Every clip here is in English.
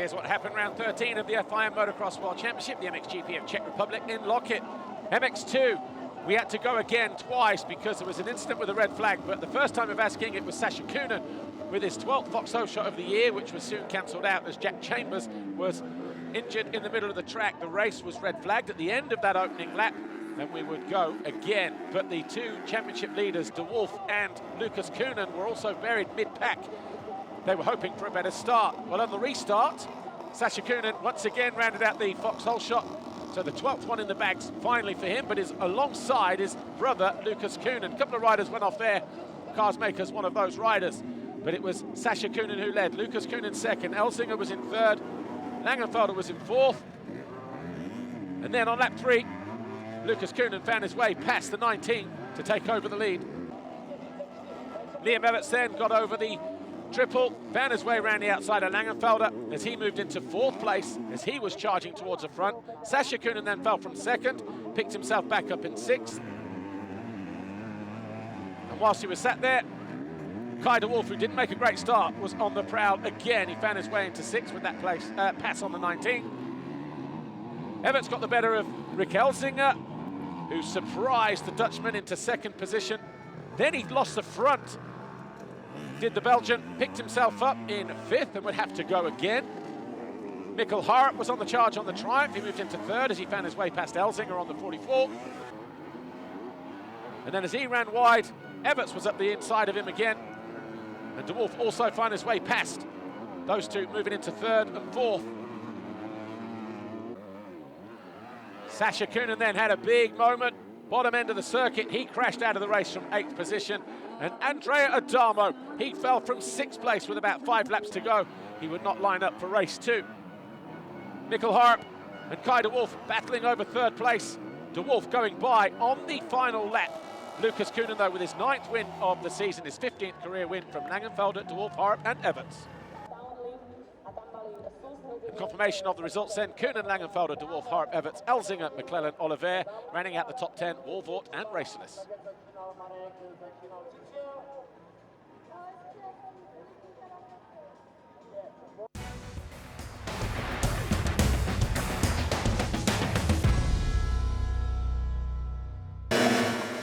Here's what happened round 13 of the FIM Motocross World Championship, the MXGP of Czech Republic in Lockett. MX2, we had to go again twice because there was an incident with a red flag, but the first time of asking it was Sasha Coonan with his 12th Foxhole shot of the year, which was soon cancelled out as Jack Chambers was injured in the middle of the track. The race was red flagged at the end of that opening lap, and we would go again. But the two championship leaders, De Wolf and Lucas Coonan, were also buried mid-pack. They were hoping for a better start. Well, on the restart, Sasha Coonan once again rounded out the Foxhole shot. So the 12th one in the bags finally for him, but is alongside his brother, Lucas Coonan. A couple of riders went off there. Cars Makers, one of those riders. But it was Sasha Coonan who led. Lucas Coonan second. Elsinger was in third. Langenfelder was in fourth. And then on lap 3, Lucas Coonan found his way past the 19 to take over the lead. Liam Everts then got over the triple, found his way around the outside of Langenfelder as he moved into 4th place as he was charging towards the front. Sasha Coonan then fell from 2nd, picked himself back up in 6th. And whilst he was sat there, Kai De Wolf, who didn't make a great start, was on the prowl again. He found his way into 6th with that pass on the 19. Everts got the better of Rick Elsinger, who surprised the Dutchman into 2nd position. Then he lost the front. Did the Belgian, picked himself up in 5th and would have to go again. Mikkel Harp was on the charge on the Triumph. He moved into 3rd as he found his way past Elsinger on the 44. And then as he ran wide, Everts was up the inside of him again. And De Wolf also found his way past those two, moving into 3rd and 4th. Sasha Coonan then had a big moment. Bottom end of the circuit, he crashed out of the race from 8th position. And Andrea Adamo, he fell from 6th place with about 5 laps to go. He would not line up for race 2. Mikkel Harp and Kai De Wolf battling over 3rd place. De Wolf going by on the final lap. Lucas Coonan, though, with his 9th win of the season, his 15th career win from Langenfelder, De Wolf, Harp and Everts. A confirmation of the results then: Coonan, Langenfelder, De Wolf, Harp, Everts, Elsinger, McClellan, Oliver, rounding out the top 10, Walvort and Raceless.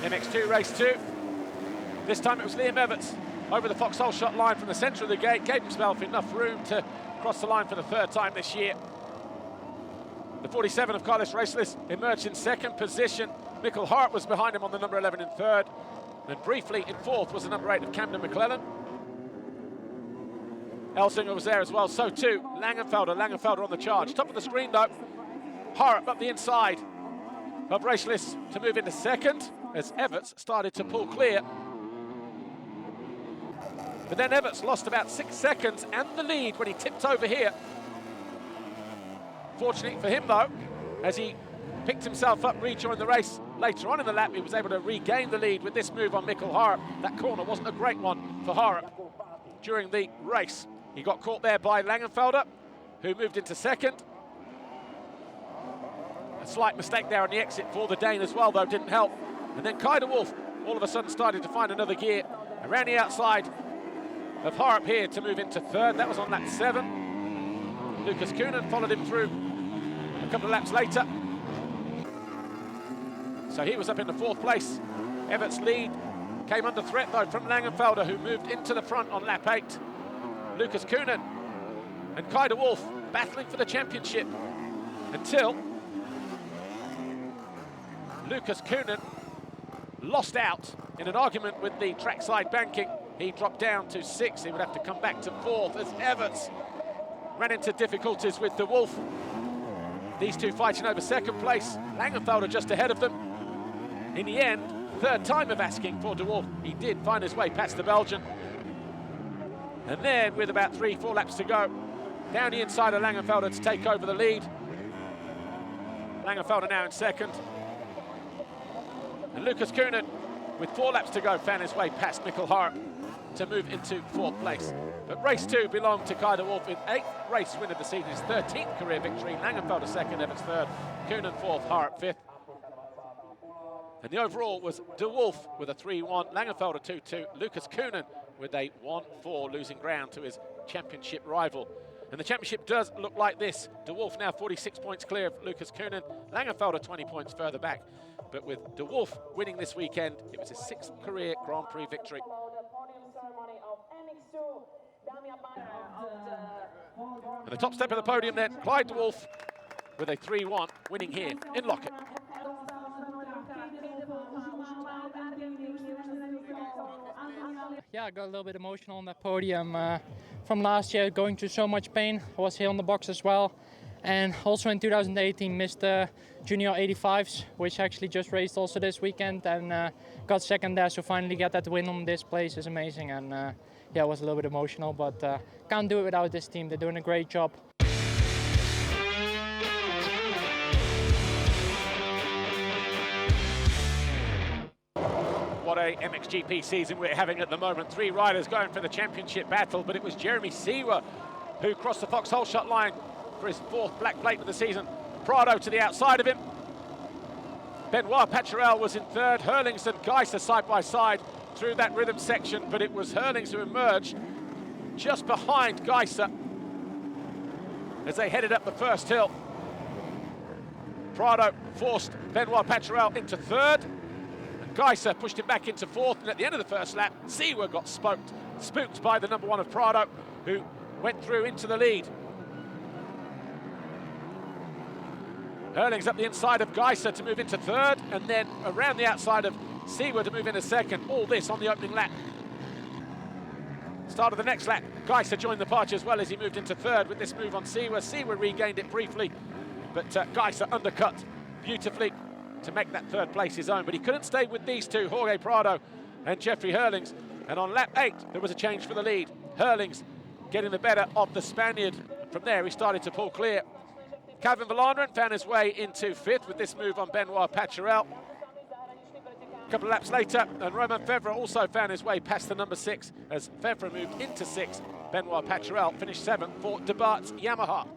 MX2 race 2. This time it was Liam Everts over the Foxhole shot line from the centre of the gate, gave himself enough room to cross the line for the 3rd time this year. The 47 of Carlos Raceless emerged in 2nd position. Mikkel Hart was behind him on the number 11 in 3rd. And briefly in 4th was the number 8 of Camden McClellan. Elsinger was there as well, so too Langenfelder. Langenfelder on the charge. Top of the screen though, Hart up the inside of Raceless to move into 2nd as Everts started to pull clear. But then Everts lost about 6 seconds and the lead when he tipped over here. Fortunately for him though, as he picked himself up, rejoined the race later on in the lap, he was able to regain the lead with this move on Mikkel Harp. That corner wasn't a great one for Harp during the race. He got caught there by Langenfelder, who moved into 2nd. A slight mistake there on the exit for the Dane as well, though, didn't help. And then Kai De Wolf all of a sudden started to find another gear around the outside of Harp here to move into 3rd. That was on lap 7. Lucas Coonan followed him through a couple of laps later. So he was up in the 4th place. Everts' lead came under threat though from Langenfelder, who moved into the front on lap 8. Lucas Coonan and Kai De Wolf battling for the championship until Lucas Coonan lost out in an argument with the trackside banking. He dropped down to 6th. He would have to come back to 4th as Everts ran into difficulties with De Wolf. These two fighting over 2nd place. Langenfelder just ahead of them. In the end, 3rd time of asking for De Wolf, he did find his way past the Belgian. And then, with about 3-4 laps to go, down the inside of Langenfelder to take over the lead. Langenfelder now in 2nd. And Lucas Coonan, with 4 laps to go, found his way past Mikkel Harp to move into 4th place. But race 2 belonged to Kai De Wolf with 8th race win of the season, his 13th career victory. Langenfelder 2nd, Everts 3rd, Coonan 4th, Harp 5th. And the overall was De Wolf with a 3-1, Langenfelder 2-2, Lucas Coonan with a 1-4, losing ground to his championship rival. And the championship does look like this. De Wolf now 46 points clear of Lucas Kuhnen. Langenfelder 20 points further back. But with De Wolf winning this weekend, it was his 6th career Grand Prix victory. And the top step of the podium then, Clyde De Wolf with a 3-1 winning here in Locket. Yeah, I got a little bit emotional on that podium from last year, going through so much pain. I was here on the box as well. And also in 2018 missed the Junior 85s, which actually just raced also this weekend, and got second there. So finally get that win on this place is amazing. And yeah, it was a little bit emotional, but can't do it without this team. They're doing a great job. What a MXGP season we're having at the moment. 3 riders going for the championship battle, but it was Jeremy Seewer who crossed the Foxhole shot line for his 4th black plate of the season. Prado to the outside of him. Benoit Paturel was in 3rd. Hurlings and Geiser side by side through that rhythm section, but it was Hurlings who emerged just behind Geiser as they headed up the first hill. Prado forced Benoit Paturel into 3rd. Geiser pushed him back into 4th, and at the end of the first lap, Seewer got spooked by the number 1 of Prado, who went through into the lead. Hurlings up the inside of Geiser to move into 3rd, and then around the outside of Seewer to move into 2nd. All this on the opening lap. Start of the next lap, Geiser joined the party as well as he moved into 3rd with this move on Seewer. Seewer regained it briefly, but Geiser undercut beautifully to make that 3rd place his own, but he couldn't stay with these two, Jorge Prado and Jeffrey Hurlings. And on lap 8, there was a change for the lead. Hurlings getting the better of the Spaniard. From there, he started to pull clear. Calvin Verlanderen found his way into 5th with this move on Benoit Paturel. A couple of laps later, and Romain Fevre also found his way past the number 6 as Fevre moved into 6th. Benoit Paturel finished 7th for De Baart's Yamaha.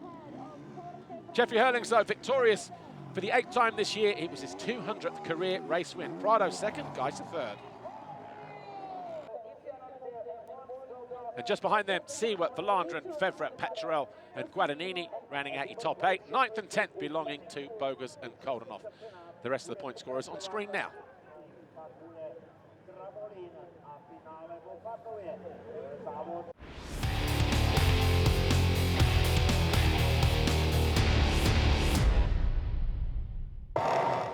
Jeffrey Hurlings, though, victorious for the 8th time this year. It was his 200th career race win. Prado 2nd, Geiser 3rd. And just behind them, Seewer, Verlanderen, Fevre, Paturel and Guadagnini rounding out your top 8. 9th and 10th belonging to Bogas and Koldenhoff. The rest of the point scorers on screen now.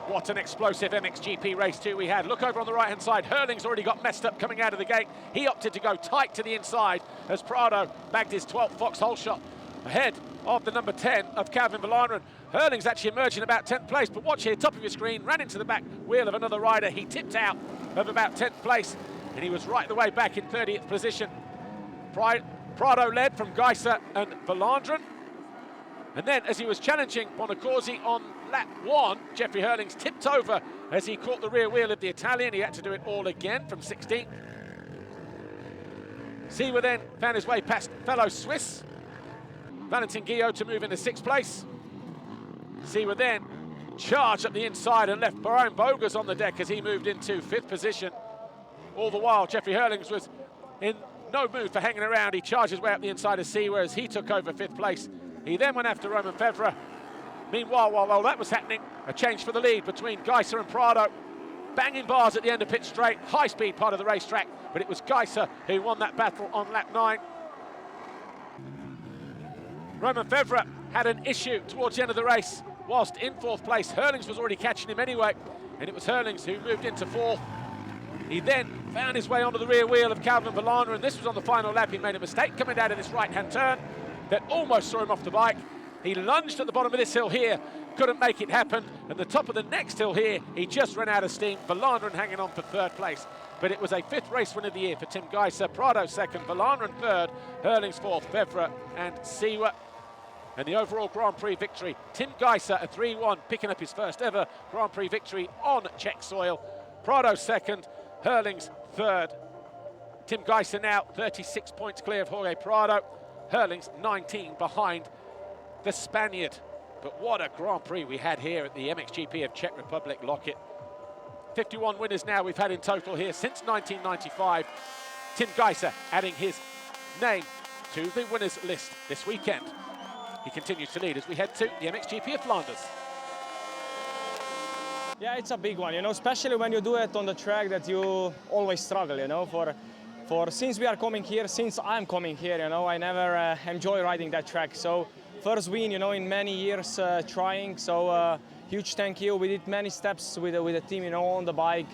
What an explosive MXGP race 2 we had. Look over on the right-hand side. Hurlings already got messed up coming out of the gate. He opted to go tight to the inside as Prado bagged his 12th Foxhole shot ahead of the number 10 of Calvin Verlanderen. Hurlings actually emerged in about 10th place, but watch here, top of your screen, ran into the back wheel of another rider. He tipped out of about 10th place, and he was right the way back in 30th position. Prado led from Geiser and Verlanderen. And then, as he was challenging Bonacorsi on lap 1, Jeffrey Hurlings tipped over as he caught the rear wheel of the Italian. He had to do it all again from 16th. Seewer then found his way past fellow Swiss Valentin Guillot to move into 6th place. Seewer then charged up the inside and left Brian Bogas on the deck as he moved into 5th position. All the while, Jeffrey Hurlings was in no mood for hanging around. He charged his way up the inside of Seewer as he took over 5th place. He then went after Romain Fevre. Meanwhile, while that was happening, a change for the lead between Geiser and Prado. Banging bars at the end of pit straight, high-speed part of the racetrack, but it was Geiser who won that battle on lap 9. Romain Fevre had an issue towards the end of the race. Whilst in 4th place, Hurlings was already catching him anyway, and it was Hurlings who moved into 4th. He then found his way onto the rear wheel of Calvin Verlanderen, and this was on the final lap. He made a mistake coming out of this right-hand turn that almost saw him off the bike. He lunged at the bottom of this hill here, couldn't make it happen. At the top of the next hill here, he just ran out of steam. Verlanderen hanging on for 3rd place. But it was a 5th race win of the year for Tim Geiser. Prado 2nd, Verlanderen 3rd, Hurlings 4th, Fevre and Seewer. And the overall Grand Prix victory, Tim Geiser a 3-1, picking up his first ever Grand Prix victory on Czech soil. Prado 2nd, Hurlings 3rd. Tim Geiser now 36 points clear of Jorge Prado. Hurlings 19 behind the Spaniard. But what a Grand Prix we had here at the MXGP of Czech Republic Locket. 51 winners now we've had in total here since 1995. Tim Geiser adding his name to the winners list this weekend. He continues to lead as we head to the MXGP of Flanders. Yeah, it's a big one, you know, especially when you do it on the track that you always struggle, you know, since we are coming here, since I'm coming here, you know, I never enjoy riding that track. So first win, you know, in many years trying. So huge thank you. We did many steps with the team, you know, on the bike.